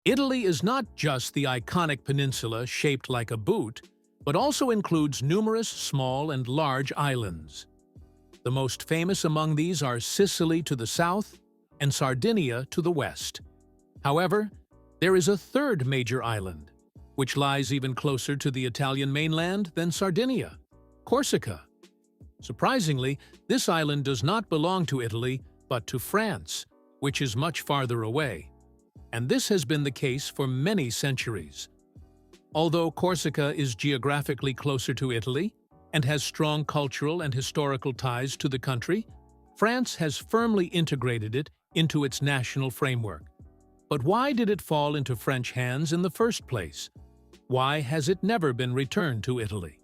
Italy is not just the iconic peninsula shaped like a boot, but also includes numerous small and large islands. The most famous among these are Sicily to the south and Sardinia to the west. However, there is a third major island, which lies even closer to the Italian mainland than Sardinia, Corsica. Surprisingly, this island does not belong to Italy, but to France, which is much farther away. And this has been the case for many centuries. Although Corsica is geographically closer to Italy and has strong cultural and historical ties to the country, France has firmly integrated it into its national framework. But why did it fall into French hands in the first place? Why has it never been returned to Italy?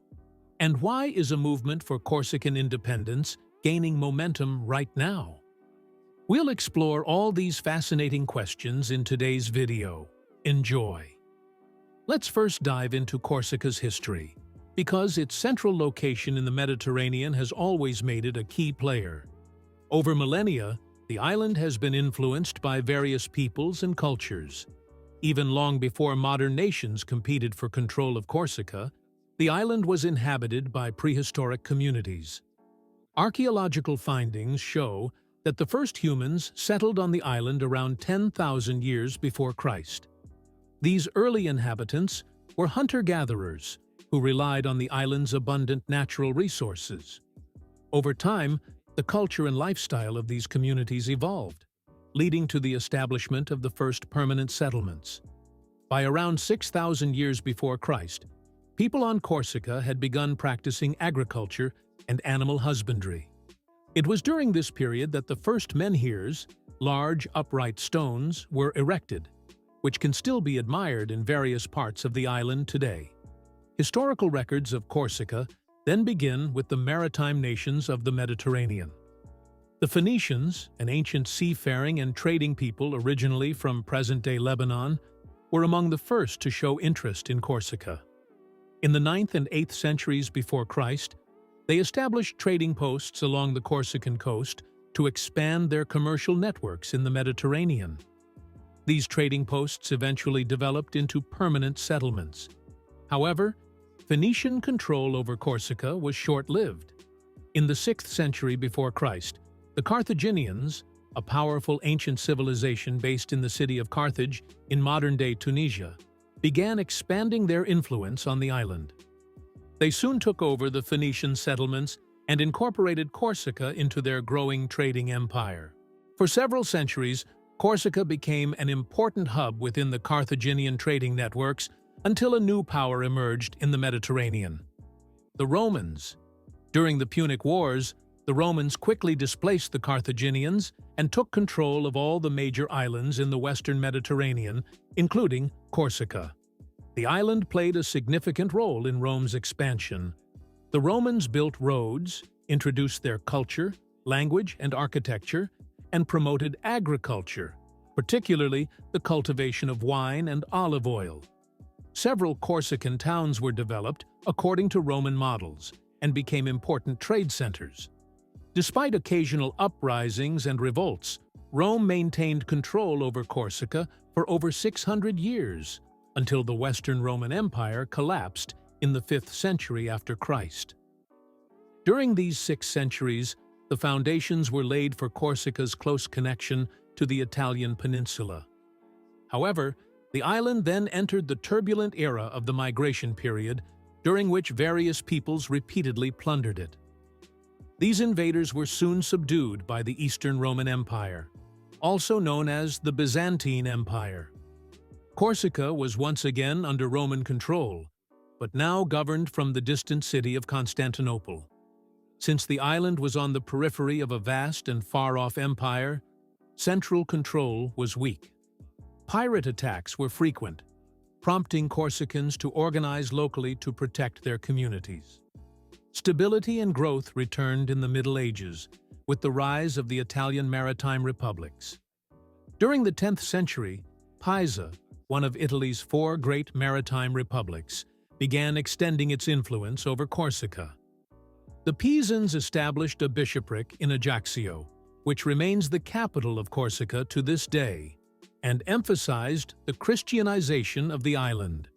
And why is a movement for Corsican independence gaining momentum right now? We'll explore all these fascinating questions in today's video. Enjoy! Let's first dive into Corsica's history, because its central location in the Mediterranean has always made it a key player. Over millennia, the island has been influenced by various peoples and cultures. Even long before modern nations competed for control of Corsica, the island was inhabited by prehistoric communities. Archaeological findings show that the first humans settled on the island around 10,000 years before Christ. These early inhabitants were hunter-gatherers who relied on the island's abundant natural resources. Over time, the culture and lifestyle of these communities evolved, leading to the establishment of the first permanent settlements. By around 6,000 years before Christ, people on Corsica had begun practicing agriculture and animal husbandry. It was during this period that the first menhirs, large upright stones, were erected, which can still be admired in various parts of the island today. Historical records of Corsica then begin with the maritime nations of the Mediterranean. The Phoenicians, an ancient seafaring and trading people originally from present-day Lebanon, were among the first to show interest in Corsica. In the 9th and 8th centuries before Christ, they established trading posts along the Corsican coast to expand their commercial networks in the Mediterranean. These trading posts eventually developed into permanent settlements. However, Phoenician control over Corsica was short-lived. In the 6th century before Christ, the Carthaginians, a powerful ancient civilization based in the city of Carthage in modern-day Tunisia, began expanding their influence on the island. They soon took over the Phoenician settlements and incorporated Corsica into their growing trading empire. For several centuries, Corsica became an important hub within the Carthaginian trading networks until a new power emerged in the Mediterranean: the Romans. During the Punic Wars, the Romans quickly displaced the Carthaginians and took control of all the major islands in the western Mediterranean, including Corsica. The island played a significant role in Rome's expansion. The Romans built roads, introduced their culture, language, and architecture, and promoted agriculture, particularly the cultivation of wine and olive oil. Several Corsican towns were developed according to Roman models and became important trade centers. Despite occasional uprisings and revolts, Rome maintained control over Corsica for over 600 years, until the Western Roman Empire collapsed in the 5th century after Christ. During these 6 centuries, the foundations were laid for Corsica's close connection to the Italian peninsula. However, the island then entered the turbulent era of the migration period, during which various peoples repeatedly plundered it. These invaders were soon subdued by the Eastern Roman Empire, also known as the Byzantine Empire. Corsica was once again under Roman control, but now governed from the distant city of Constantinople. Since the island was on the periphery of a vast and far-off empire, central control was weak. Pirate attacks were frequent, prompting Corsicans to organize locally to protect their communities. Stability and growth returned in the Middle Ages, with the rise of the Italian maritime republics. During the 10th century, Pisa, one of Italy's 4 great maritime republics, began extending its influence over Corsica. The Pisans established a bishopric in Ajaccio, which remains the capital of Corsica to this day. and emphasized the Christianization of the island.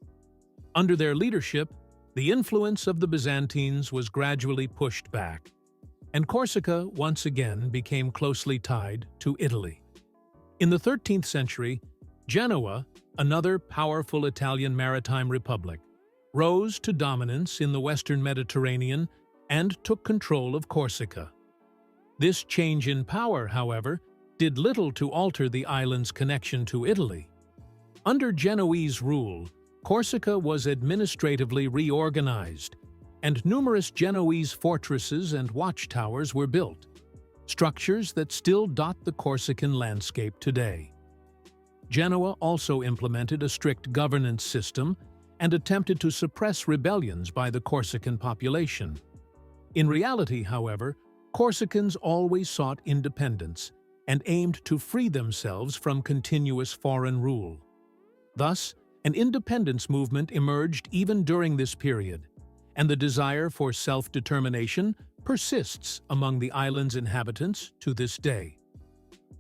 Under their leadership, the influence of the Byzantines was gradually pushed back, and Corsica once again became closely tied to Italy. In the 13th century, Genoa, another powerful Italian maritime republic, rose to dominance in the western Mediterranean and took control of Corsica. This change in power, however, did little to alter the island's connection to Italy. Under Genoese rule, Corsica was administratively reorganized, and numerous Genoese fortresses and watchtowers were built, structures that still dot the Corsican landscape today. Genoa also implemented a strict governance system and attempted to suppress rebellions by the Corsican population. In reality, however, Corsicans always sought independence and aimed to free themselves from continuous foreign rule. Thus, an independence movement emerged even during this period, and the desire for self-determination persists among the island's inhabitants to this day.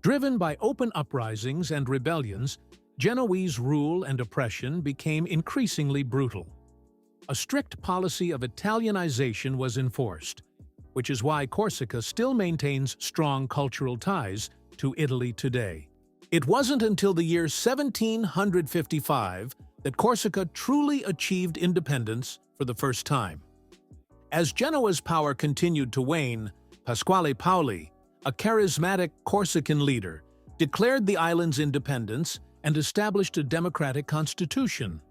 Driven by open uprisings and rebellions, Genoese rule and oppression became increasingly brutal. A strict policy of Italianization was enforced, which is why Corsica still maintains strong cultural ties to Italy today. It wasn't until the year 1755 that Corsica truly achieved independence for the first time. As Genoa's power continued to wane, Pasquale Paoli, a charismatic Corsican leader, declared the island's independence and established a democratic constitution,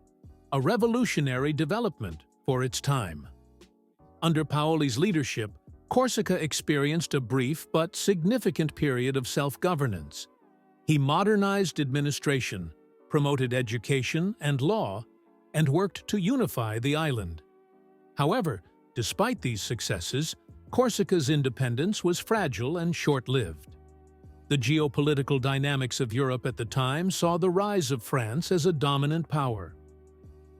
a revolutionary development for its time. Under Paoli's leadership, Corsica experienced a brief but significant period of self-governance. He modernized administration, promoted education and law, and worked to unify the island. However, despite these successes, Corsica's independence was fragile and short-lived. The geopolitical dynamics of Europe at the time saw the rise of France as a dominant power.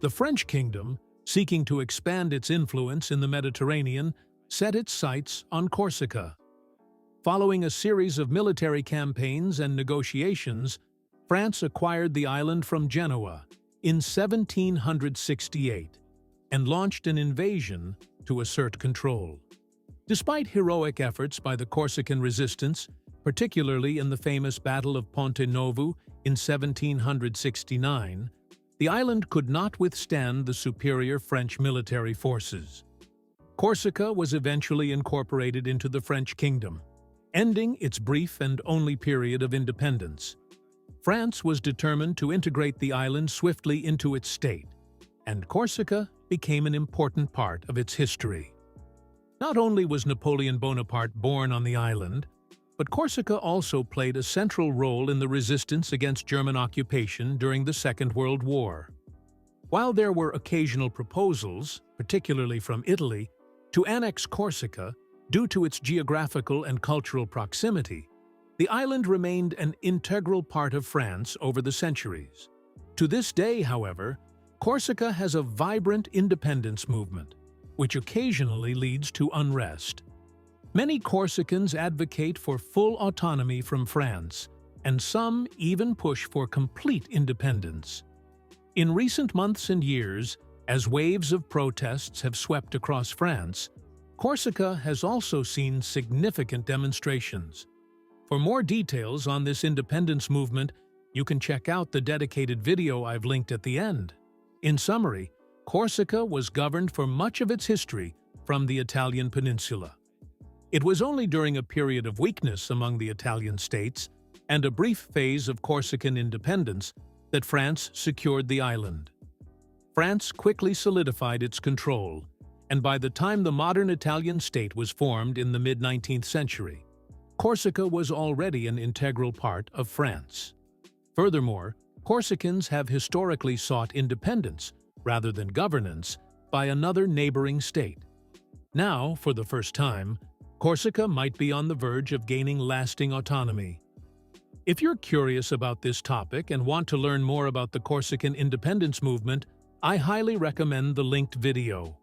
The French kingdom, seeking to expand its influence in the Mediterranean, set its sights on Corsica. Following a series of military campaigns and negotiations, France acquired the island from Genoa in 1768 and launched an invasion to assert control. Despite heroic efforts by the Corsican resistance, particularly in the famous Battle of Ponte Novo in 1769, the island could not withstand the superior French military forces. Corsica was eventually incorporated into the French kingdom, ending its brief and only period of independence. France was determined to integrate the island swiftly into its state, and Corsica became an important part of its history. Not only was Napoleon Bonaparte born on the island, but Corsica also played a central role in the resistance against German occupation during the Second World War. While there were occasional proposals, particularly from Italy, to annex Corsica due to its geographical and cultural proximity, the island remained an integral part of France over the centuries. To this day, however, Corsica has a vibrant independence movement, which occasionally leads to unrest. Many Corsicans advocate for full autonomy from France, and some even push for complete independence. In recent months and years, as waves of protests have swept across France, Corsica has also seen significant demonstrations. For more details on this independence movement, you can check out the dedicated video I've linked at the end. In summary, Corsica was governed for much of its history from the Italian peninsula. It was only during a period of weakness among the Italian states and a brief phase of Corsican independence that France secured the island. France quickly solidified its control, and by the time the modern Italian state was formed in the mid-19th century, Corsica was already an integral part of France. Furthermore, Corsicans have historically sought independence, rather than governance, by another neighboring state. Now, for the first time, Corsica might be on the verge of gaining lasting autonomy. If you're curious about this topic and want to learn more about the Corsican independence movement, I highly recommend the linked video.